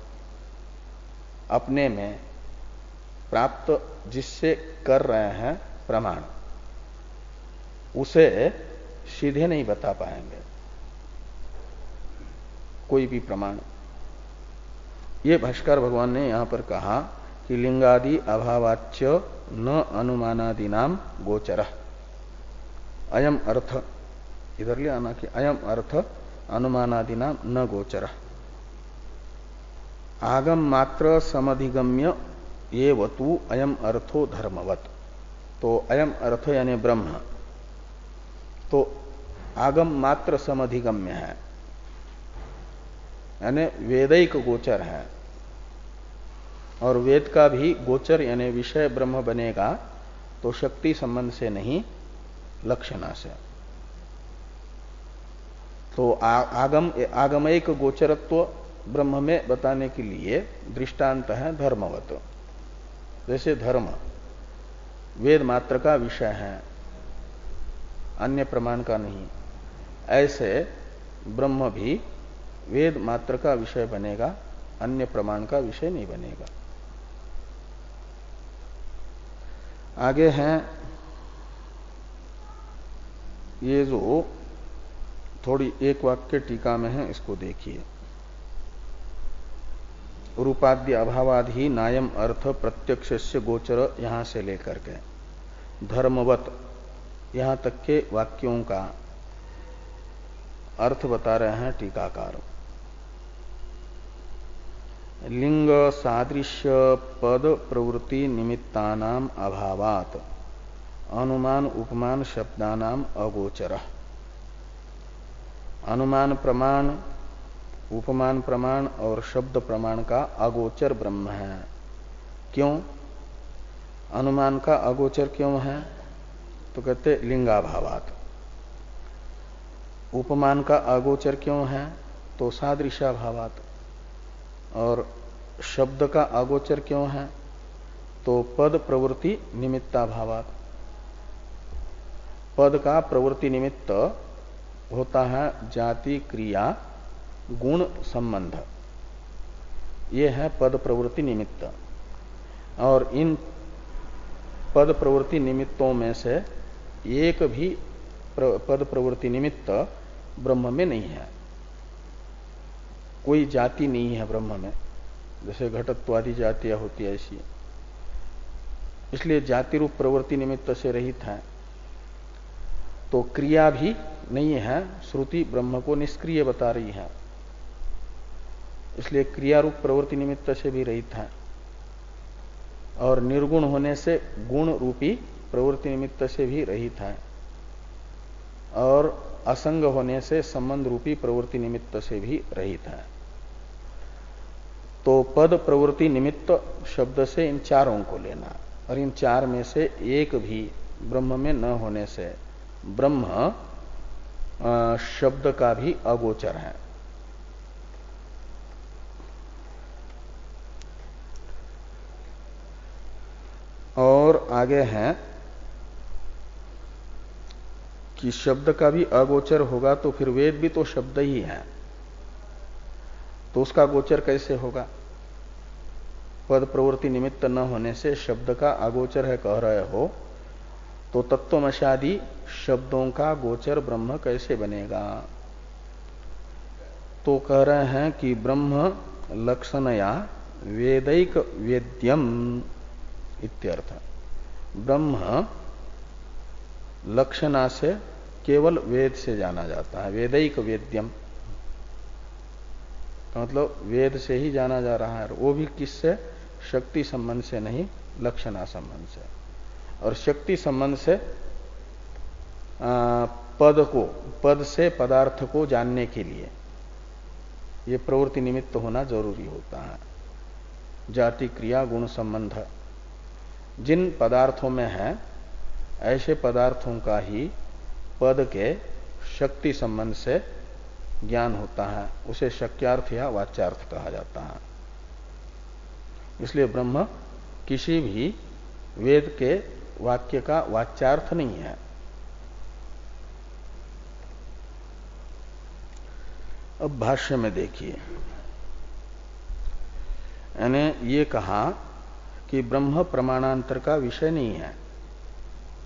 अपने में प्राप्त जिससे कर रहे हैं प्रमाण, उसे सीधे नहीं बता पाएंगे कोई भी प्रमाण। ये भाष्कर भगवान ने यहां पर कहा कि लिंगादि अभावाच्य न अनुमानादि नाम गोचरः, अयम अर्थ, इधर ले आना कि अयम अर्थ अनुमानादि नाम न गोचरः। आगम मात्र समधिगम्य ये वतु अयम अर्थो धर्मवत। तो अयम अर्थ यानी ब्रह्म तो आगम मात्र समधिगम्य है, यानी वेदिक गोचर है। और वेद का भी गोचर यानी विषय ब्रह्म बनेगा तो शक्ति संबंध से नहीं, लक्षणा से। तो आगमयिक गोचरत्व ब्रह्म में बताने के लिए दृष्टांत है धर्मवत। जैसे धर्म वेद मात्र का विषय है, अन्य प्रमाण का नहीं, ऐसे ब्रह्म भी वेद मात्र का विषय बनेगा, अन्य प्रमाण का विषय नहीं बनेगा। आगे हैं ये जो थोड़ी एक वाक्य टीका में है, इसको देखिए। रूपाद्य अभावादि नायम अर्थ प्रत्यक्षस्य गोचर, यहां से लेकर के धर्मवत यहां तक के वाक्यों का अर्थ बता रहे हैं टीकाकार। लिंग सादृश्य पद प्रवृत्ति निमित्तानाम अभावात अनुमान उपमान शब्दानाम अगोचर। अनुमान प्रमाण, उपमान प्रमाण और शब्द प्रमाण का अगोचर ब्रह्म है। क्यों अनुमान का अगोचर क्यों है? तो कहते लिंगाभावात। उपमान का अगोचर क्यों है? तो सादृशाभावात। और शब्द का अगोचर क्यों है? तो पद प्रवृत्ति निमित्ताभावात। पद का प्रवृत्ति निमित्त होता है जाति क्रिया गुण संबंध, ये है पद प्रवृत्ति निमित्त। और इन पद प्रवृत्ति निमित्तों में से एक भी पद प्रवृत्ति निमित्त ब्रह्म में नहीं है। कोई जाति नहीं है ब्रह्म में, जैसे घटत्वादि जातियां होती है ऐसी, इसलिए जाति रूप प्रवृत्ति निमित्त से रहित है। तो क्रिया भी नहीं है, श्रुति ब्रह्म को निष्क्रिय बता रही है, इसलिए क्रिया रूप प्रवृत्ति निमित्त से भी रहित है। और निर्गुण होने से गुण रूपी प्रवृत्ति निमित्त से भी रहित है। और असंग होने से संबंध रूपी प्रवृत्ति निमित्त से भी रहित है। तो पद प्रवृत्ति निमित्त शब्द से इन चारों को लेना, और इन चार में से एक भी ब्रह्म में न होने से ब्रह्म शब्द का भी अगोचर है। और आगे हैं कि शब्द का भी अगोचर होगा तो फिर वेद भी तो शब्द ही है, तो उसका गोचर कैसे होगा? पद प्रवृत्ति निमित्त न होने से शब्द का अगोचर है कह रहे हो, तो तत्वमशादि शब्दों का गोचर ब्रह्म कैसे बनेगा? तो कह रहे हैं कि ब्रह्म लक्षणया वेदैक वेद्यम इत्यर्थ। ब्रह्म लक्षणा से केवल वेद से जाना जाता है, वेदैक वेद्यम का मतलब वेद से ही जाना जा रहा है। वो भी किससे? शक्ति संबंध से नहीं, लक्षणा संबंध से। और शक्ति संबंध से पद से पदार्थ को जानने के लिए ये प्रवृत्ति निमित्त होना जरूरी होता है। जाति क्रिया गुण संबंध जिन पदार्थों में है, ऐसे पदार्थों का ही पद के शक्ति संबंध से ज्ञान होता है, उसे शक्यार्थ या वाच्यार्थ कहा जाता है। इसलिए ब्रह्म किसी भी वेद के वाक्य का वाच्यार्थ नहीं है। अब भाष्य में देखिए, यानी ये कहा कि ब्रह्म प्रमाणांतर का विषय नहीं है।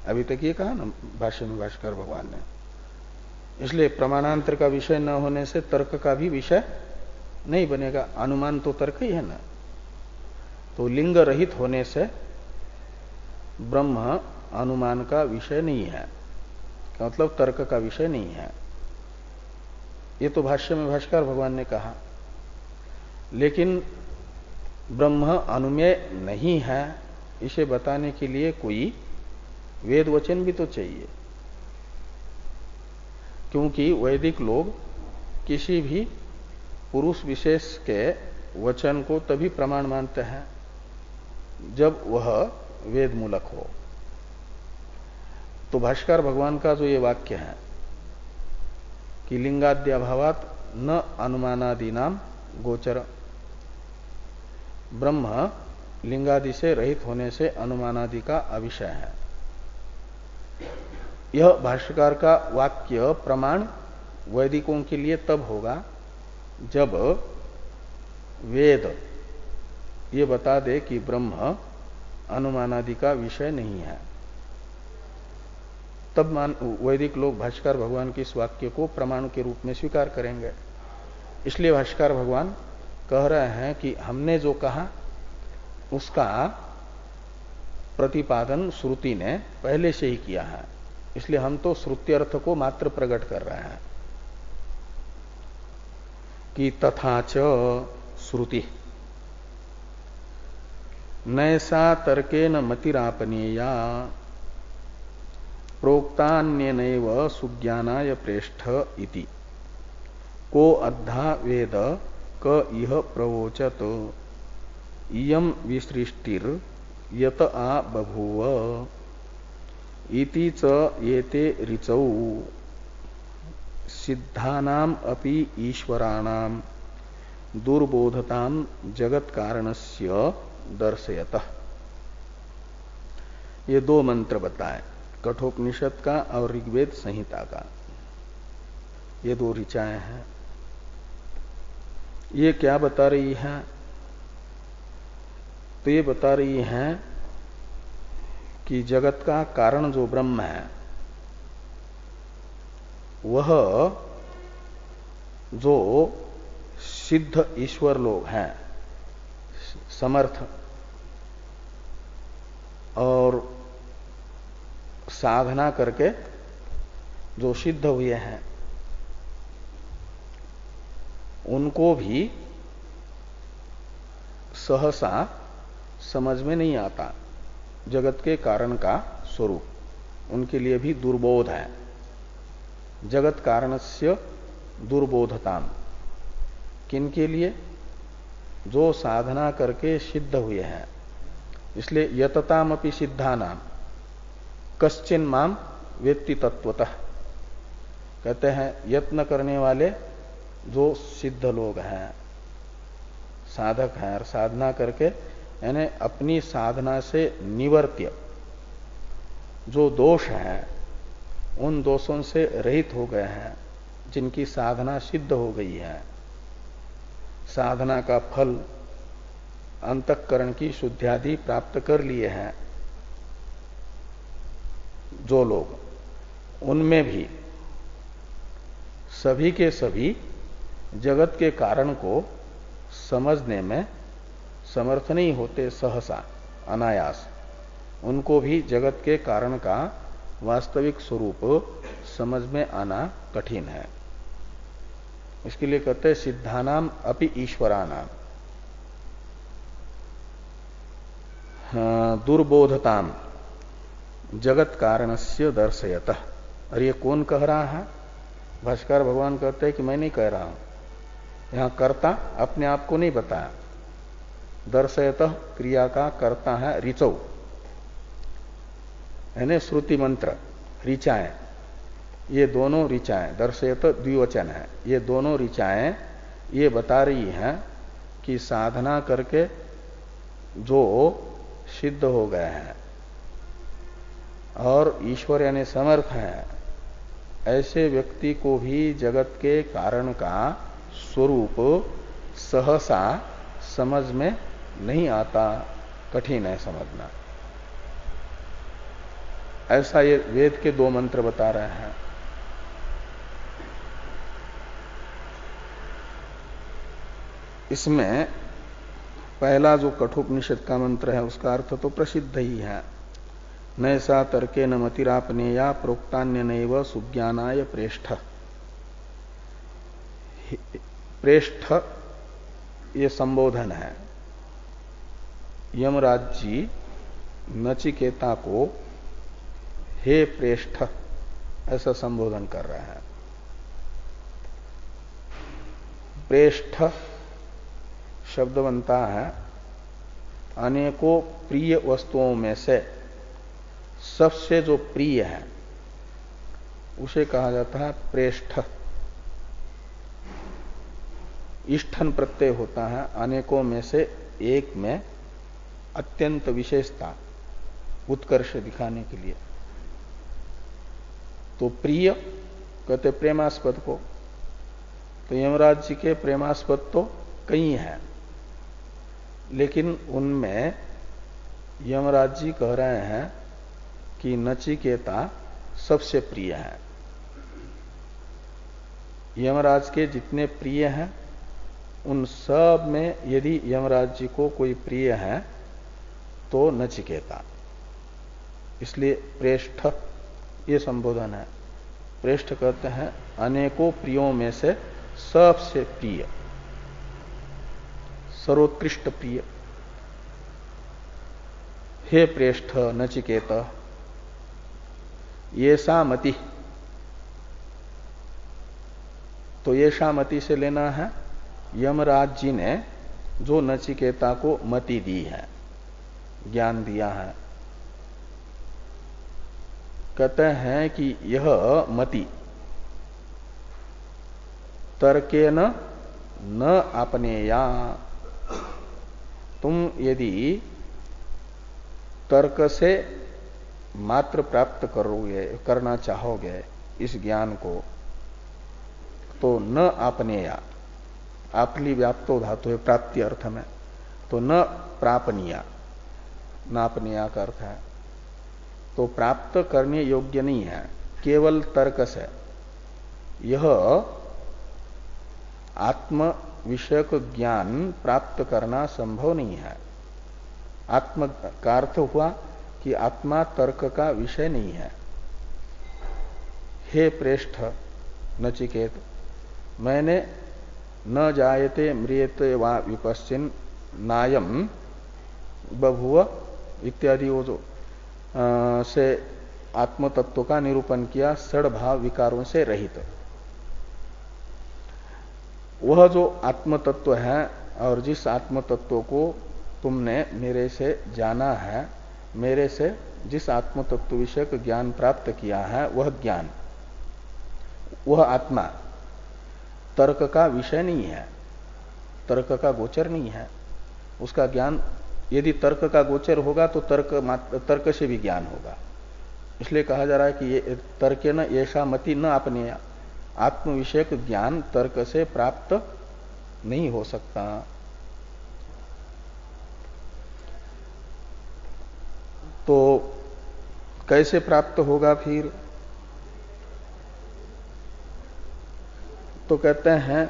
अभी तक ये कहा ना भाष्य में भाष्कर भगवान ने, इसलिए प्रमाणांतर का विषय न होने से तर्क का भी विषय नहीं बनेगा। अनुमान तो तर्क ही है ना। तो लिंग रहित होने से ब्रह्म अनुमान का विषय नहीं है, मतलब तर्क का विषय नहीं है। ये तो भाष्य में भाष्कर भगवान ने कहा। लेकिन ब्रह्म अनुमेय नहीं है, इसे बताने के लिए कोई वेद वचन भी तो चाहिए। क्योंकि वैदिक लोग किसी भी पुरुष विशेष के वचन को तभी प्रमाण मानते हैं जब वह वेद मूलक हो। तो भाष्कर भगवान का जो ये वाक्य है कि लिंगाद्यभावात न अनुमानादि नाम गोचर, ब्रह्म लिंगादि से रहित होने से अनुमानादि का अविषय है, यह भाष्यकार का वाक्य प्रमाण वैदिकों के लिए तब होगा जब वेद ये बता दे कि ब्रह्म अनुमानादि का विषय नहीं है। तब वैदिक लोग भाष्यकार भगवान के इस वाक्य को प्रमाण के रूप में स्वीकार करेंगे। इसलिए भाष्यकार भगवान कह रहे हैं कि हमने जो कहा उसका प्रतिपादन श्रुति ने पहले से ही किया है, इसलिए हम तो श्रुति अर्थ को मात्र प्रकट कर रहे हैं कि तथा च श्रुति नैसा तर्केन मतिरापनीया प्रोक्तान्यनैव सुज्ञानाय प्रेष्ठ इति को अद्धा वेद क इह प्रवोचत इयं विसृष्टिर यत आ बभूव इति च येते ऋचौ सिद्धानाम अपि ईश्वराणाम दुर्बोधताम जगत कारणस्य दर्शयतः। ये दो मंत्र बताए, कठोपनिषद का और ऋग्वेद संहिता का, ये दो ऋचाएं हैं। ये क्या बता रही हैं? तो ये बता रही हैं कि जगत का कारण जो ब्रह्म है वह जो सिद्ध ईश्वर लोग हैं, समर्थ और साधना करके जो सिद्ध हुए हैं, उनको भी सहसा समझ में नहीं आता जगत के कारण का स्वरूप, उनके लिए भी दुर्बोध है। जगत कारणस्य दुर्बोधताम, किनके लिए? जो साधना करके सिद्ध हुए हैं। इसलिए यतताम अपि सिद्धानाम कश्चिन माम वेत्ति तत्वतः, कहते हैं यत्न करने वाले जो सिद्ध लोग हैं, साधक हैं, और साधना करके यानी अपनी साधना से निवर्त्य जो दोष हैं उन दोषों से रहित हो गए हैं, जिनकी साधना सिद्ध हो गई है, साधना का फल अंतःकरण की शुद्ध्यादि प्राप्त कर लिए हैं जो लोग, उनमें भी सभी के सभी जगत के कारण को समझने में समर्थ नहीं होते, सहसा अनायास उनको भी जगत के कारण का वास्तविक स्वरूप समझ में आना कठिन है। इसके लिए कहते हैं सिद्धानाम अपि ईश्वरानाम दुर्बोधताम जगत कारणस्य दर्शयतः। और ये कौन कह रहा है? भाष्कर भगवान कहते हैं कि मैं नहीं कह रहा हूं, यहां कर्ता अपने आप को नहीं बताया। दर्शयतः क्रिया का कर्ता है ऋचौ, यानी श्रुति मंत्र ऋचाएं, ये दोनों ऋचाएं, दर्शयत द्विवचन है, ये दोनों ऋचाएं ये बता रही हैं कि साधना करके जो सिद्ध हो गए हैं और ईश्वर यानी समर्थ है, ऐसे व्यक्ति को भी जगत के कारण का स्वरूप सहसा समझ में नहीं आता, कठिन है समझना। ऐसा ये वेद के दो मंत्र बता रहे हैं। इसमें पहला जो कठोपनिषद का मंत्र है उसका अर्थ तो प्रसिद्ध ही है, नैसा तर्के न मतिरापनेया प्रोक्तान्य नैव सुज्ञानाय प्रेष्ठ। प्रेष्ठ ये संबोधन है, यमराज जी नचिकेता को हे प्रेष्ठ ऐसा संबोधन कर रहे हैं। प्रेष्ठ शब्द बनता है अनेकों प्रिय वस्तुओं में से सबसे जो प्रिय है उसे कहा जाता है प्रेष्ठ। इष्ठन प्रत्यय होता है अनेकों में से एक में अत्यंत विशेषता उत्कर्ष दिखाने के लिए। तो प्रिय कहते प्रेमास्पद को, तो यमराज जी के प्रेमास्पद तो कई हैं, लेकिन उनमें यमराज जी कह रहे हैं कि नचिकेता सबसे प्रिय है। यमराज के जितने प्रिय हैं उन सब में यदि यमराज जी को कोई प्रिय है तो नचिकेता, इसलिए प्रेष्ठ ये संबोधन है। प्रेष्ठ कहते हैं अनेकों प्रियों में से सबसे प्रिय, सर्वोत्कृष्ट प्रिय। हे प्रेष्ठ नचिकेत ये सा मति, तो ये सा मति से लेना है यमराज जी ने जो नचिकेता को मति दी है, ज्ञान दिया है। कहते हैं कि यह मति तर्केन न आपनेया, तुम यदि तर्क से मात्र प्राप्त करोगे, करना चाहोगे इस ज्ञान को, तो न आपनेया, आपली व्याप्तो धातु है प्राप्ति अर्थ में, तो न प्रापनिया, नापनिया का अर्थ है, तो प्राप्त करने योग्य नहीं है। केवल तर्क से यह आत्म विषयक ज्ञान प्राप्त करना संभव नहीं है। आत्म का अर्थ हुआ कि आत्मा तर्क का विषय नहीं है। हे प्रेष्ठ नचिकेत, मैंने न जायते म्रियते वा विपश्चिन नायम बभुव इत्यादि वो जो से आत्म तत्व का निरूपण किया, षड भाव विकारों से रहित। वह जो आत्म तत्व है और जिस आत्म तत्व को तुमने मेरे से जाना है, मेरे से जिस आत्म तत्व विषयक ज्ञान प्राप्त किया है, वह ज्ञान, वह आत्मा तर्क का विषय नहीं है, तर्क का गोचर नहीं है। उसका ज्ञान यदि तर्क का गोचर होगा तो तर्क से भी ज्ञान होगा। इसलिए कहा जा रहा है कि ये तर्क न ऐसा मति न आपने, आत्म विषयक ज्ञान तर्क से प्राप्त नहीं हो सकता। तो कैसे प्राप्त होगा फिर? तो कहते हैं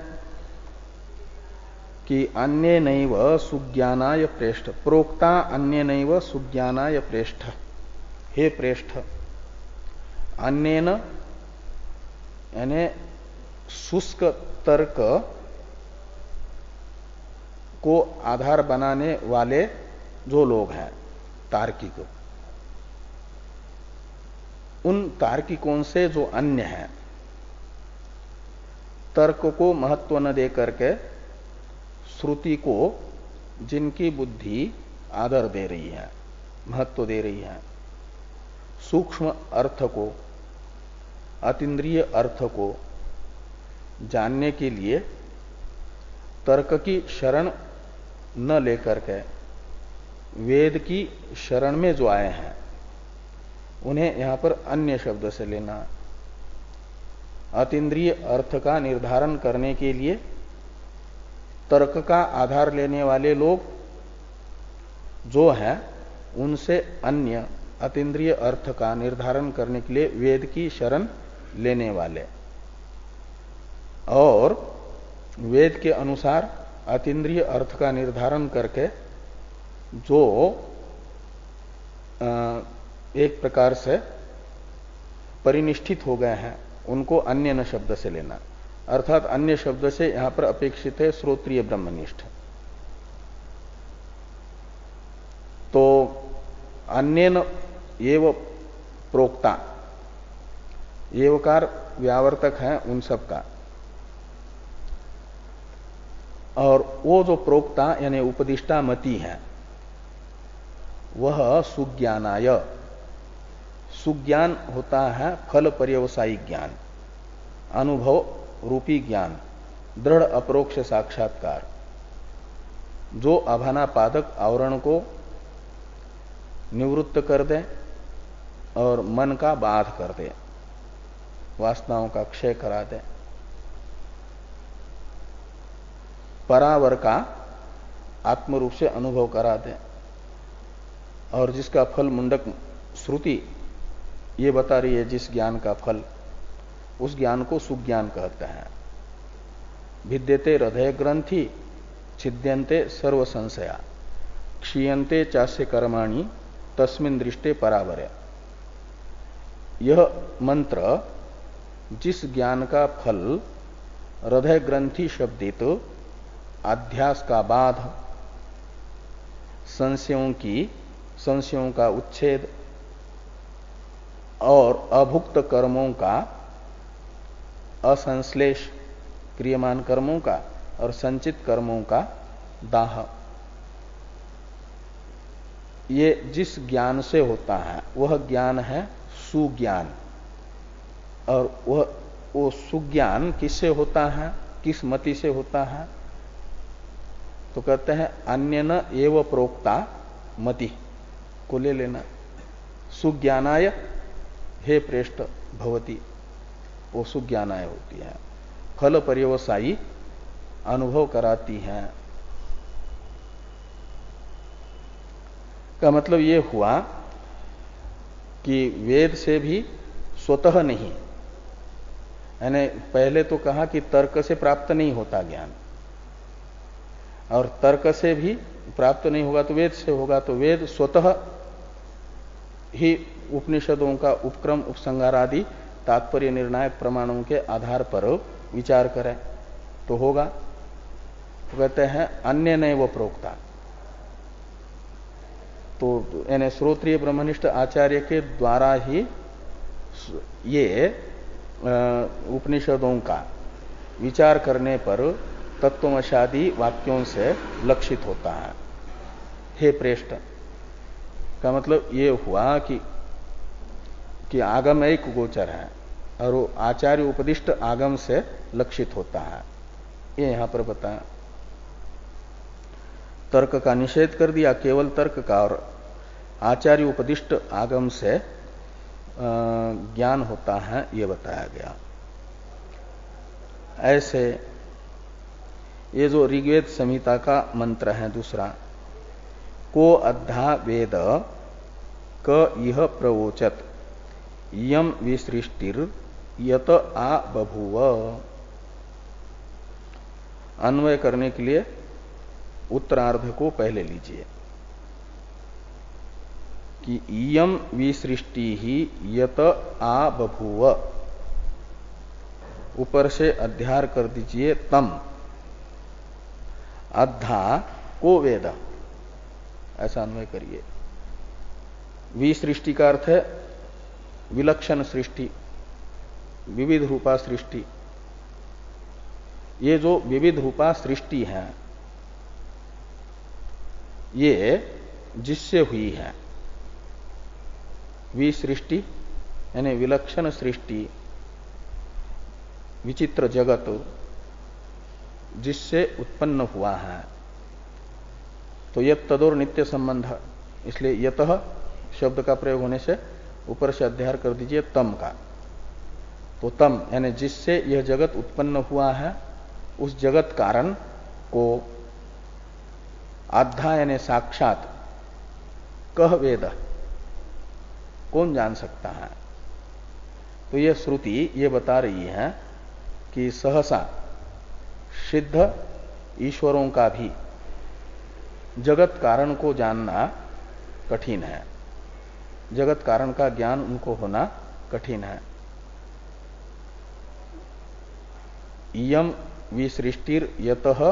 कि अन्य नैव सुज्ञानाय प्रेष्ठ, प्रोक्ता अन्य नैव सुज्ञानाय प्रेष्ठ। हे प्रेष्ठ, अन्येन यानी शुष्क तर्क को आधार बनाने वाले जो लोग हैं तार्किक, उन तार्किकों से जो अन्य हैं, तर्क को महत्व न दे करके श्रुति को जिनकी बुद्धि आदर दे रही है, महत्व दे रही है, सूक्ष्म अर्थ को, अतीन्द्रिय अर्थ को जानने के लिए तर्क की शरण न लेकर के वेद की शरण में जो आए हैं, उन्हें यहां पर अन्य शब्द से लेना। अतीन्द्रिय अर्थ का निर्धारण करने के लिए तर्क का आधार लेने वाले लोग जो हैं, उनसे अन्य अतीन्द्रिय अर्थ का निर्धारण करने के लिए वेद की शरण लेने वाले, और वेद के अनुसार अतीन्द्रिय अर्थ का निर्धारण करके जो एक प्रकार से परिनिष्ठित हो गए हैं, उनको अन्य न शब्द से लेना। अर्थात अन्य शब्द से यहां पर अपेक्षित है श्रोत्रिय ब्रह्मनिष्ठ। अन्येन एव प्रोक्ता, एवकार व्यावर्तक है उन सब का, और वो जो प्रोक्ता यानी उपदिष्टा मति है वह सुज्ञानाय, सुज्ञान होता है फल पर्यवसायिक ज्ञान, अनुभव रूपी ज्ञान, दृढ़ अप्रोक्ष साक्षात्कार, जो अभानापादक आवरण को निवृत्त कर दे और मन का बाध कर दे, वासनाओं का क्षय करा दे, परावर का आत्म रूप से अनुभव करा दे, और जिसका फल मुंडक श्रुति ये बता रही है जिस ज्ञान का फल, उस ज्ञान को सुज्ञान कहते हैं। भिद्यते हृदय ग्रंथि छिद्यन्ते सर्व संशया क्षीयन्ते चास्य कर्माणि तस्मिन् दृष्टे परावरे। यह मंत्र जिस ज्ञान का फल हृदय ग्रंथि शब्दित अध्यास का बाध, संशयों का उच्छेद और अभुक्त कर्मों का असंश्लेष, क्रियमान कर्मों का और संचित कर्मों का दाह, ये जिस ज्ञान से होता है वह ज्ञान है सुज्ञान। और वो सुज्ञान किससे होता है, किस मति से होता है? तो कहते हैं अन्य न एव प्रोक्ता मति को ले लेना। सुज्ञानाय हे प्रेष्ठ भवती, वो सुज्ञानाय होती है, फल पर्यवसायी अनुभव कराती है। का मतलब ये हुआ कि वेद से भी स्वतः नहीं, यानी पहले तो कहा कि तर्क से प्राप्त नहीं होता ज्ञान, और तर्क से भी प्राप्त नहीं होगा तो वेद से होगा, तो वेद स्वतः ही उपनिषदों का उपक्रम उपसंहार आदि तात्पर्य निर्णायक प्रमाणों के आधार पर विचार करें तो होगा। तो कहते हैं अन्य नैव प्रोक्ता, तो यानी श्रोत्रिय ब्रह्मनिष्ठ आचार्य के द्वारा ही ये उपनिषदों का विचार करने पर तत्वमशादी वाक्यों से लक्षित होता है। हे प्रेष्ठ का मतलब ये हुआ कि आगम एक गोचर है और वो आचार्य उपदिष्ट आगम से लक्षित होता है, ये यहां पर बताया। तर्क का निषेध कर दिया, केवल तर्क का, और आचार्य उपदिष्ट आगम से ज्ञान होता है ये बताया गया। ऐसे ये जो ऋग्वेद संहिता का मंत्र है दूसरा, को अद्धा वेद क इह प्रवोचत यम विसृष्टिर यत आ बभूव। अन्वय करने के लिए उत्तरार्ध को पहले लीजिए कि यम विसृष्टि ही यत आ बभूव, ऊपर से अध्यार कर दीजिए तम, अद्धा को वेद, ऐसा अन्वय करिए। विसृष्टि का अर्थ है विलक्षण सृष्टि, विविध रूपा सृष्टि। ये जो विविध रूपा सृष्टि है ये जिससे हुई है, विसृष्टि यानी विलक्षण सृष्टि, विचित्र जगत जिससे उत्पन्न हुआ है। तो यत तदोर नित्य संबंध, इसलिए यतः शब्द का प्रयोग होने से ऊपर से अध्यार कर दीजिए तम का। तो तम यानी जिससे यह जगत उत्पन्न हुआ है, उस जगत कारण को आधा यानी साक्षात कह वेद, कौन जान सकता है? तो यह श्रुति ये बता रही है कि सहसा सिद्ध ईश्वरों का भी जगत कारण को जानना कठिन है, जगत कारण का ज्ञान उनको होना कठिन है। यम विसृष्टिर यतः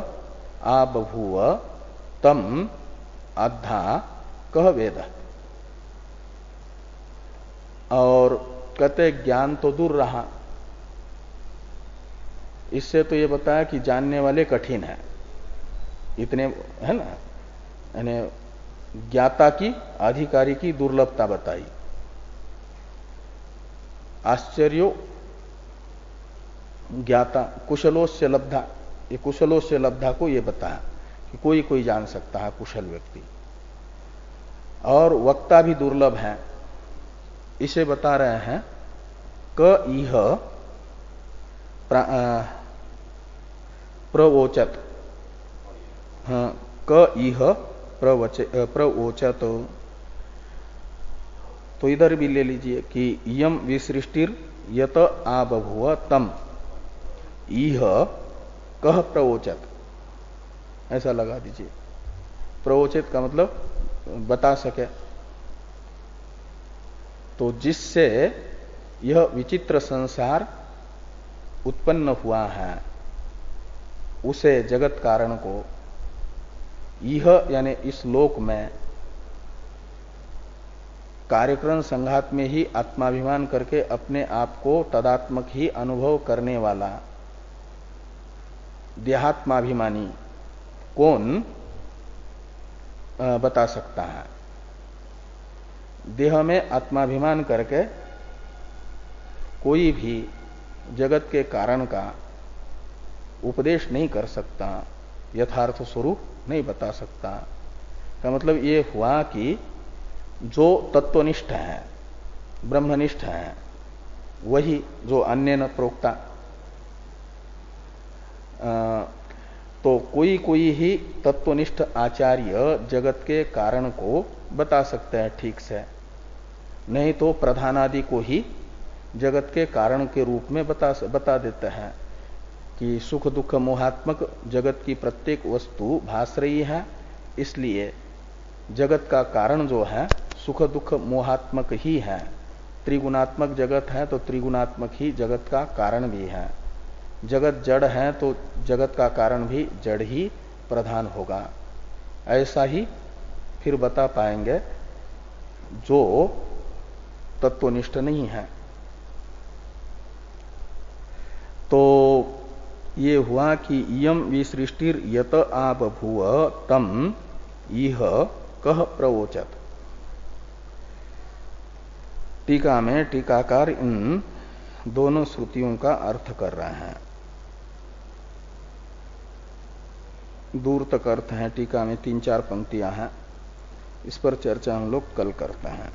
आ बभूव तम अद्धा कह वेद, और कहते ज्ञान तो दूर रहा। इससे तो ये बताया कि जानने वाले कठिन है, इतने है ना, यानी ज्ञाता की अधिकारी की दुर्लभता बताई। आश्चर्यो ज्ञाता कुशलोस्य लब्धा, ये कुशलोस्य लब्धा को ये बताया कि कोई कोई जान सकता है कुशल व्यक्ति। और वक्ता भी दुर्लभ है, इसे बता रहे हैं क इह प्रवोचत। हाँ, क इह प्रवोचत। तो इधर भी ले लीजिए कि यम विसृष्टिर यत आबभुव तम इह कह प्रवोचत, ऐसा लगा दीजिए। प्रवोचित का मतलब बता सके। तो जिससे यह विचित्र संसार उत्पन्न हुआ है, उसे जगत कारण को यह यानी इस लोक में कार्यक्रम संघात में ही आत्माभिमान करके अपने आप को तदात्मक ही अनुभव करने वाला देहात्माभिमानी कौन बता सकता है। देह में आत्माभिमान करके कोई भी जगत के कारण का उपदेश नहीं कर सकता, यथार्थ स्वरूप नहीं बता सकता। का मतलब ये हुआ कि जो तत्वनिष्ठ है, ब्रह्मनिष्ठ है, वही जो अन्य न प्रोक्ता, तो कोई कोई ही तत्वनिष्ठ आचार्य जगत के कारण को बता सकते हैं ठीक से, नहीं तो प्रधानादि को ही जगत के कारण के रूप में बता देते हैं कि सुख दुख मोहात्मक जगत की प्रत्येक वस्तु भास रही है, इसलिए जगत का कारण जो है सुख दुख मोहात्मक ही है। त्रिगुणात्मक जगत है तो त्रिगुणात्मक ही जगत का कारण भी है। जगत जड़ है तो जगत का कारण भी जड़ ही प्रधान होगा। ऐसा ही फिर बता पाएंगे जो तत्वनिष्ठ नहीं है। तो ये हुआ कि यम विसृष्टिर यत आबभूव तम इह कह प्रवोचत। टीका में टीकाकार इन दोनों श्रुतियों का अर्थ कर रहे हैं। दूर तक अर्थ है, टीका में 3-4 पंक्तियां हैं, इस पर चर्चा हम लोग कल करते हैं।